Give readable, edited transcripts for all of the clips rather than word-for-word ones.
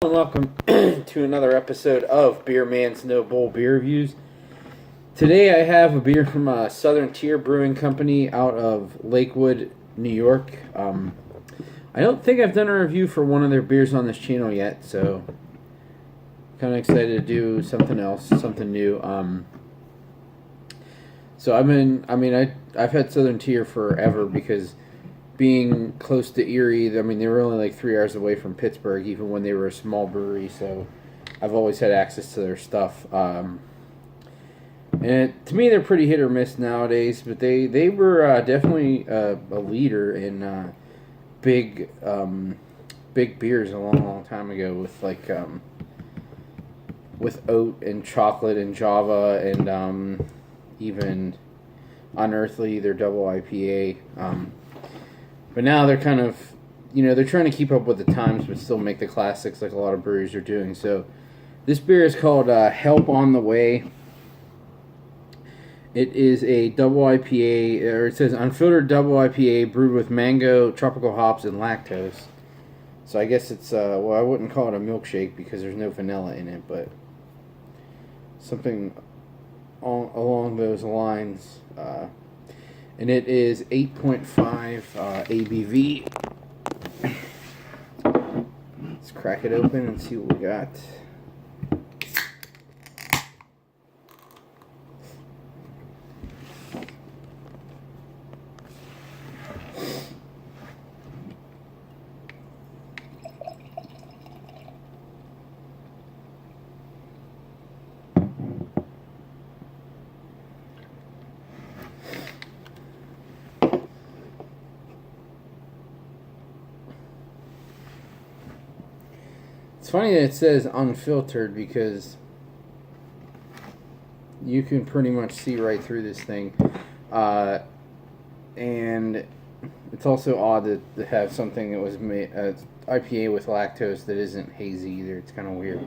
Welcome to another episode of Beer Man's No Bull Beer Reviews. Today I have a beer from Southern Tier Brewing Company out of Lakewood, New York. I don't think I've done a review for one of their beers on this channel yet, so kind of excited to do something else, something new. I've had Southern Tier forever because being close to Erie, they were only like 3 hours away from Pittsburgh, even when they were a small brewery, so I've always had access to their stuff. And to me, they're pretty hit or miss nowadays, but they were definitely a leader in big beers a long time ago with with oat and chocolate and Java and even Unearthly, their double IPA. But now they're kind of, they're trying to keep up with the times but still make the classics like a lot of breweries are doing. So this beer is called Help on the Way. It is a double IPA, or it says unfiltered double IPA brewed with mango, tropical hops, and lactose. So I guess it's, I wouldn't call it a milkshake because there's no vanilla in it, but something along those lines. And it is 8.5 ABV. Let's crack it open and see what we got. It's funny that it says unfiltered because you can pretty much see right through this thing. And it's also odd to have something that was made IPA with lactose that isn't hazy either. It's kind of weird.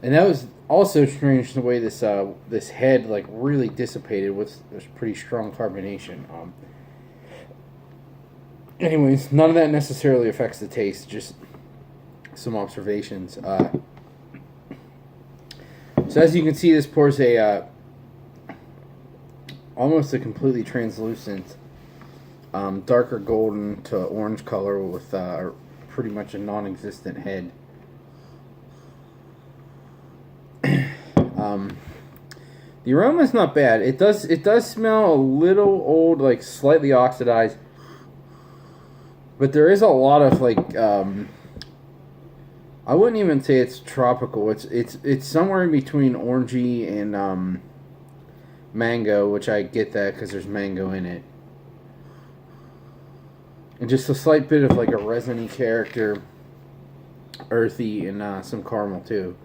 And that was also strange the way this this head really dissipated with this pretty strong carbonation. Anyways, none of that necessarily affects the taste. Just some observations. So as you can see, this pours almost a completely translucent, darker golden to orange color with pretty much a non-existent head. The aroma is not bad. It does smell a little old, slightly oxidized, but there is a lot of I wouldn't even say it's tropical. It's somewhere in between orangey and mango, which I get that because there's mango in it, and just a slight bit of a resiny character, earthy, and some caramel too.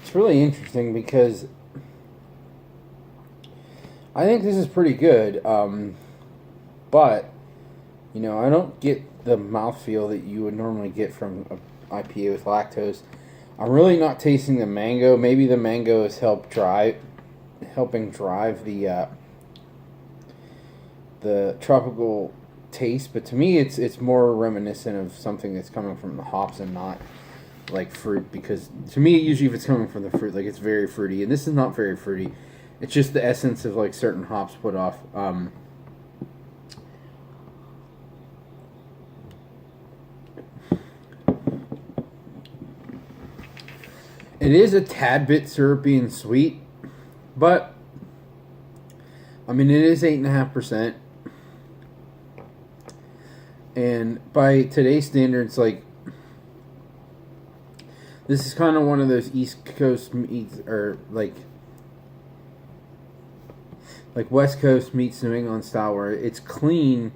It's really interesting because I think this is pretty good, but I don't get the mouthfeel that you would normally get from an IPA with lactose. I'm really not tasting the mango. Maybe the mango has helping drive the tropical taste, but to me it's more reminiscent of something that's coming from the hops and not fruit, because to me usually if it's coming from the fruit, it's very fruity, and this is not very fruity. It's just the essence of certain hops put off. It is a tad bit syrupy and sweet, but it is 8.5%, and by today's standards, this is kind of one of those East Coast meets, or West Coast meets New England style, where it's clean,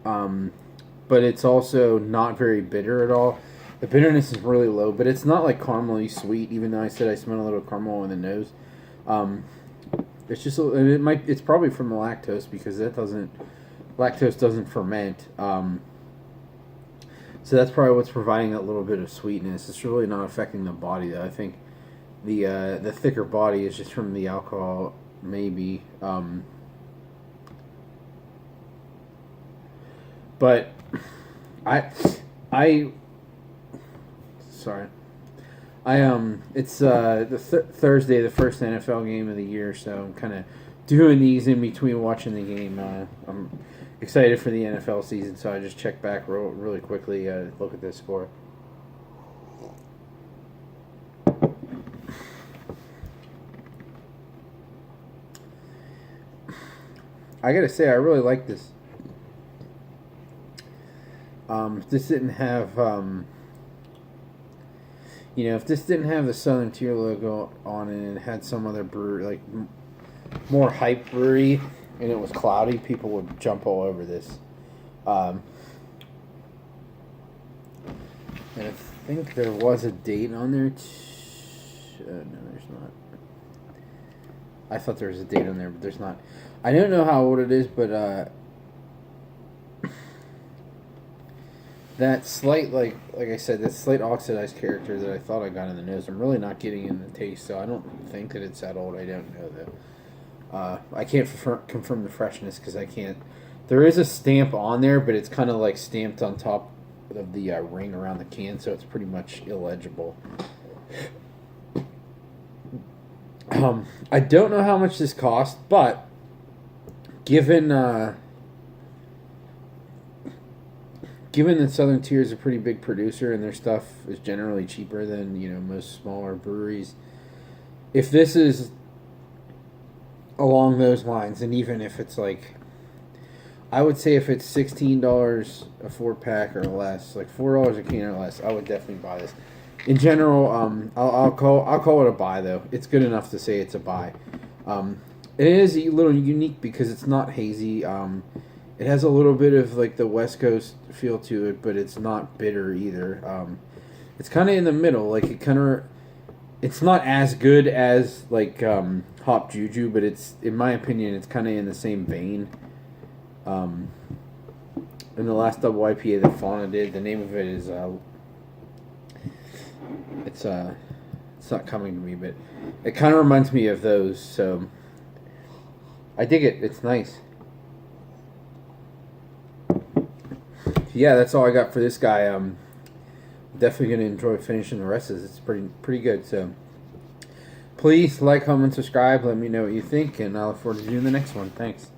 but it's also not very bitter at all. The bitterness is really low, but it's not caramely sweet, even though I said I smell a little caramel in the nose. It's just it's probably from the lactose, because lactose doesn't ferment. So that's probably what's providing that little bit of sweetness. It's really not affecting the body, though. I think the thicker body is just from the alcohol, maybe. But I sorry. It's Thursday, the first NFL game of the year, so I'm kind of doing these in between watching the game. I'm excited for the NFL season, so I just checked back really quickly, look at this score. I gotta say, I really like this. If this didn't have, if this didn't have the Southern Tier logo on it and it had some other brewery, like more hype brewery, and it was cloudy, people would jump all over this. And I think there was a date on there. No, there's not. I thought there was a date on there, but there's not. I don't know how old it is, but that slight, like I said, that slight oxidized character that I thought I got in the nose, I'm really not getting in the taste, so I don't think that it's that old. I don't know, though. I can't confirm the freshness because I can't. There is a stamp on there, but it's kind of like stamped on top of the ring around the can, so it's pretty much illegible. I don't know how much this cost, but given that Southern Tier is a pretty big producer and their stuff is generally cheaper than most smaller breweries, if this is along those lines, and even if it's like, I would say if it's $16 a 4-pack or less, like $4 a can or less, I would definitely buy this. In general, I'll call it a buy, though. It's good enough to say it's a buy. It is a little unique because it's not hazy. It has a little bit of like the West Coast feel to it, but it's not bitter either. It's kind of in the middle. Like it's not as good as like Hop Juju, but it's, in my opinion, it's kind of in the same vein. In the last double IPA that Fauna did, the name of it is it's not coming to me, but it kind of reminds me of those. So I dig it. It's nice. Yeah, that's all I got for this guy. Definitely gonna enjoy finishing the rest of this. It's pretty good. So please like, comment, subscribe. Let me know what you think, and I look forward to doing the next one. Thanks.